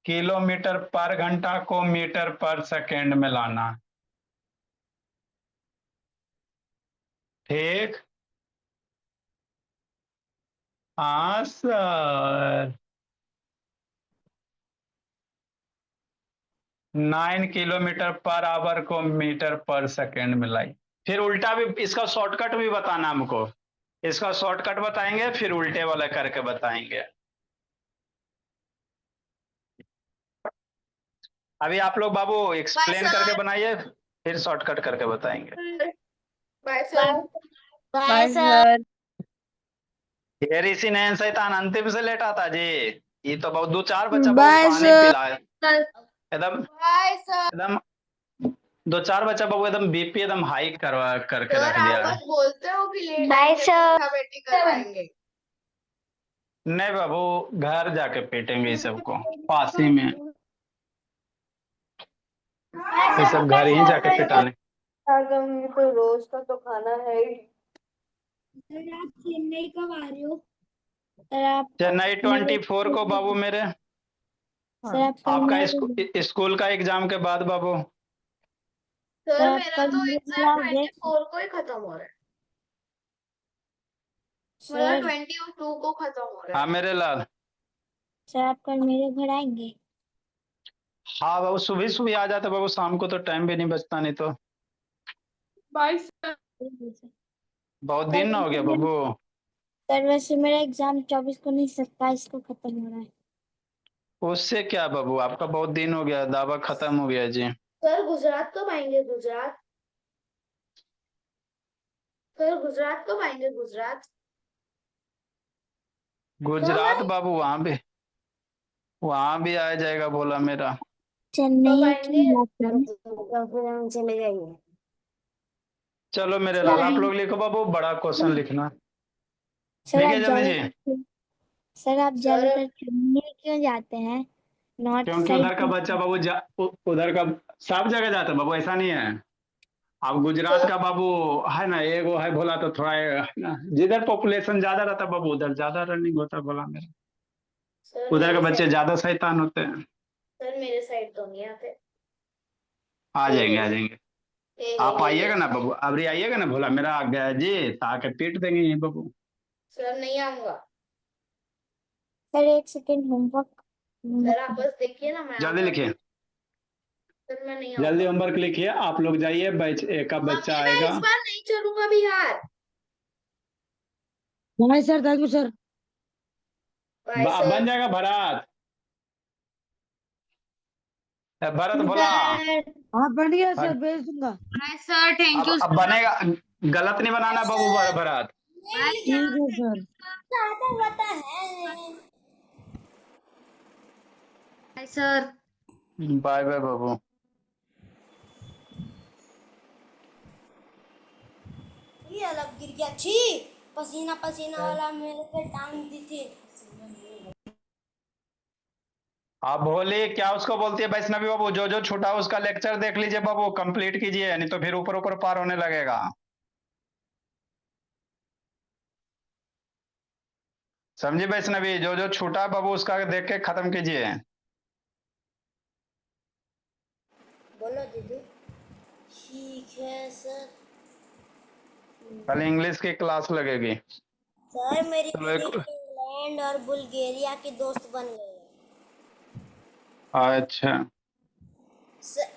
[SPEAKER 1] किलोमीटर पर घंटा को मीटर पर सेकेंड में लाना। ठीक। हाँ सर, 9 किलोमीटर पर आवर को मीटर पर सेकेंड मिलाई। फिर उल्टा भी इसका शॉर्टकट भी बताना हमको। इसका शॉर्टकट बताएंगे फिर उल्टे वाला करके बताएंगे। अभी आप लोग बाबू
[SPEAKER 2] बाय
[SPEAKER 1] एक्सप्लेन करके
[SPEAKER 2] सर।
[SPEAKER 1] बनाइए, फिर शॉर्टकट करके बताएंगे।
[SPEAKER 2] Bye sir.
[SPEAKER 3] Bye sir.
[SPEAKER 1] ये ऋषि नयन शैतान अंतिम से लेटा था जी। ये तो बहुत 2-4 बच्चा बहुत
[SPEAKER 3] बाय
[SPEAKER 1] पानी
[SPEAKER 3] सर।
[SPEAKER 1] पिलाए एकदम
[SPEAKER 2] बाय सर।
[SPEAKER 1] एकदम। 2-4 बच्चा बाबू एकदम बीपी एकदम हाई करवा करके
[SPEAKER 2] सर
[SPEAKER 1] रख
[SPEAKER 2] आप
[SPEAKER 1] दिया है।
[SPEAKER 2] बस बोलते हो कि लेट
[SPEAKER 3] बाय
[SPEAKER 2] आएंगे
[SPEAKER 3] सर।
[SPEAKER 2] तो बैठी करवाएंगे।
[SPEAKER 1] नहीं बाबू, घर जाके पीटेंगे इस सबको पासी में। ये सब घर ही जाके पिटाने।
[SPEAKER 2] तो रोज का तो खाना है ही।
[SPEAKER 3] सर आप चेन्नई कब आ रहे हो? सर आप
[SPEAKER 1] चेन्नई 24 को बाबू मेरे।
[SPEAKER 3] सर आप कल
[SPEAKER 1] आपका
[SPEAKER 3] मेरे
[SPEAKER 1] स्कूल का एग्जाम के बाद बाबू।
[SPEAKER 2] सर
[SPEAKER 3] सर आप
[SPEAKER 2] मेरा
[SPEAKER 3] कल
[SPEAKER 2] तो
[SPEAKER 3] मेरे घर
[SPEAKER 2] एग्जाम
[SPEAKER 3] आओगे?
[SPEAKER 2] 24 को ही खत्म हो रहा है। मेरा
[SPEAKER 3] सर
[SPEAKER 2] 22 को खत्म हो रहा
[SPEAKER 1] हाँ
[SPEAKER 2] है।
[SPEAKER 1] मेरे लाल।
[SPEAKER 3] सर आप कल मेरे घर आएंगे?
[SPEAKER 1] हाँ बाबू, सुबह सुबह आ जाते बाबू, शाम को तो टाइम भी नहीं बचता, नहीं तो
[SPEAKER 2] बाय सर।
[SPEAKER 1] बहुत
[SPEAKER 3] सर
[SPEAKER 1] दिन हो गया
[SPEAKER 3] वैसे मेरा
[SPEAKER 1] बाबू।
[SPEAKER 3] सर वैसे मेरा एग्जाम 24 को नहीं, 27 को खत्म हो रहा है।
[SPEAKER 1] उससे क्या बाबू, आपका बहुत दिन हो गया, दावा खत्म हो गया जी।
[SPEAKER 2] सर गुजरात कब आएंगे गुजरात? सर गुजरात कब आएंगे गुजरात?
[SPEAKER 1] गुजरात बाबू वहां भी आ जाएगा बोला मेरा।
[SPEAKER 2] कब
[SPEAKER 3] चेन्नई की
[SPEAKER 2] आएंगे?
[SPEAKER 3] बात करें।
[SPEAKER 2] फिर हम चले जाइए।
[SPEAKER 1] चलो मेरे
[SPEAKER 3] सर
[SPEAKER 1] लाल, आप
[SPEAKER 3] आएंगे।
[SPEAKER 1] लोग लिखो बाबू, बड़ा क्वेश्चन लिखना।
[SPEAKER 3] सर आप
[SPEAKER 1] लिखिए जल्दी जी।
[SPEAKER 3] सर आप
[SPEAKER 2] सर
[SPEAKER 3] ज्यादातर चेन्नई क्यों जाते हैं? नॉर्थ
[SPEAKER 1] क्योंकि
[SPEAKER 3] साइड
[SPEAKER 1] उधर का बच्चा
[SPEAKER 3] क्यों?
[SPEAKER 1] बाबू उधर का सब जगह जाता है बाबू, ऐसा नहीं है। अब गुजरात का बाबू है ना, एगो है बोला तो थोड़ा है ना, जिधर पॉपुलेशन ज्यादा रहता है बाबू उधर ज्यादा रनिंग होता है बोला मेरा।
[SPEAKER 2] सर
[SPEAKER 1] उधर के
[SPEAKER 2] मेरे
[SPEAKER 1] बच्चे
[SPEAKER 2] साइड
[SPEAKER 1] ज्यादा शैतान होते हैं।
[SPEAKER 2] सर मेरे साइड तो नहीं आते।
[SPEAKER 1] आ
[SPEAKER 2] एक
[SPEAKER 1] जाएंगे आ
[SPEAKER 2] घड़ी
[SPEAKER 1] जाएंगे।
[SPEAKER 2] एक
[SPEAKER 1] आप
[SPEAKER 2] घड़ी
[SPEAKER 1] आइएगा
[SPEAKER 2] एक
[SPEAKER 1] ना
[SPEAKER 2] घड़ी।
[SPEAKER 1] बाबू, अभी आइएगा ना, भोला मेरा आ गया जी, ताके पीट देंगे ये बाबू।
[SPEAKER 2] सर नहीं आऊंगा।
[SPEAKER 3] सर एक सेकेंड होमवर्क
[SPEAKER 2] सर आप बस देखिए ना मैं
[SPEAKER 1] जल्दी
[SPEAKER 2] आऊंगा नहीं।
[SPEAKER 1] लिखिए,
[SPEAKER 2] सर मैं नहीं
[SPEAKER 1] जल्दी
[SPEAKER 2] आऊंगा।
[SPEAKER 1] होमवर्क लिखिए, आप लोग जाइए, बैच एक का बच्चा
[SPEAKER 2] मम्मी मैं
[SPEAKER 1] आएगा।
[SPEAKER 2] इस बार नहीं चलूंगा Bihar.
[SPEAKER 4] Bye sir, thank you sir.
[SPEAKER 2] Bye
[SPEAKER 1] बन
[SPEAKER 2] सर।
[SPEAKER 1] जाएगा भरत। भरत भोला।
[SPEAKER 3] सर।
[SPEAKER 4] हाँ बन गया
[SPEAKER 1] हाँ,
[SPEAKER 4] सर, भेज दूंगा।
[SPEAKER 2] बाय सर थैंक यू
[SPEAKER 1] अब
[SPEAKER 2] सर।
[SPEAKER 1] बनेगा। गलत नहीं बनाना बाबू भरत।
[SPEAKER 2] बाय
[SPEAKER 4] ठीक है सर।
[SPEAKER 2] सर।
[SPEAKER 1] बाय बाय बाबू।
[SPEAKER 3] ये अलग गिर गया, छी। पसीना पसीना वाला मेरे पे टांग दी थी।
[SPEAKER 1] आप भोले क्या उसको बोलती है वैष्णवी बाबू, जो जो छूटा उसका लेक्चर देख लीजिए बाबू, कंप्लीट कीजिए, नहीं तो फिर ऊपर ऊपर पार होने लगेगा। समझी वैष्णवी, जो जो छूटा बाबू उसका देख के खत्म कीजिए।
[SPEAKER 3] बोलो दीदी। ठीक है सर।
[SPEAKER 1] कल इंग्लिश की क्लास लगेगी।
[SPEAKER 3] सर मेरी
[SPEAKER 1] चलो
[SPEAKER 3] दीदी
[SPEAKER 1] एक।
[SPEAKER 3] इंग्लैंड और बुल्गारिया की दोस्त बन गई है।
[SPEAKER 1] अच्छा।
[SPEAKER 3] सर,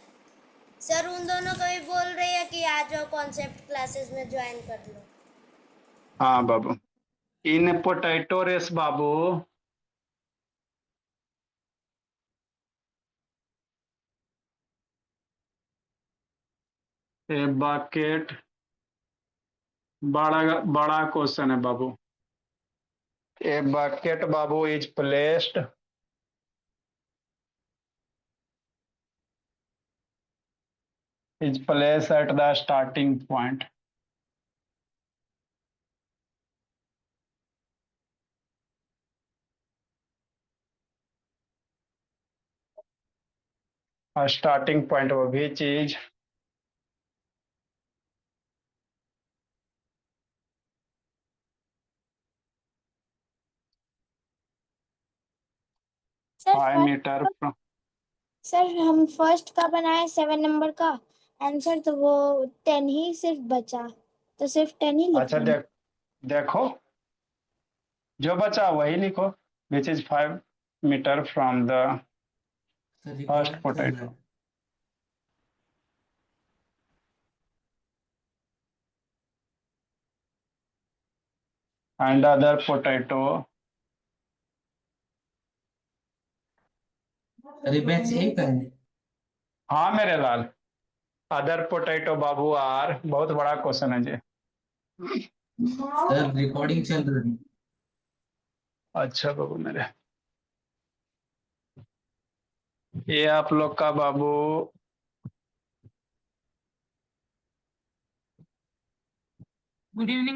[SPEAKER 3] सर उन दोनों को भी बोल रही है कि आ जाओ कॉन्सेप्ट क्लासेस में ज्वाइन कर लो।
[SPEAKER 1] हाँ बाबू। इन पोटैटो रेस बाबू। A bucket. बड़ा बड़ा क्वेश्चन है बाबू। ए बकेट बाबू is placed at the starting point. Starting point वो भी चीज।
[SPEAKER 3] Sir
[SPEAKER 1] 5 metre.
[SPEAKER 3] सर हम फर्स्ट का बनाए 7 नंबर का आंसर, तो वो 10 ही सिर्फ बचा, तो सिर्फ 10 ही लिख
[SPEAKER 1] अच्छा
[SPEAKER 3] देंगे।
[SPEAKER 1] देखो, जो बचा वही लिखो, which is 5 metre from the
[SPEAKER 5] sir
[SPEAKER 1] first
[SPEAKER 5] record कर रहा
[SPEAKER 1] पोटैटो
[SPEAKER 5] है।
[SPEAKER 1] एंड अदर पोटैटो
[SPEAKER 5] सर ये बैच एक है।
[SPEAKER 1] हाँ मेरे लाल, अदर पोटैटो बाबू आर, बहुत बड़ा क्वेश्चन है जी।
[SPEAKER 5] सर रिकॉर्डिंग चल रही है।
[SPEAKER 1] अच्छा बाबू मेरे, ये आप लोग का बाबू
[SPEAKER 6] गुड इवनिंग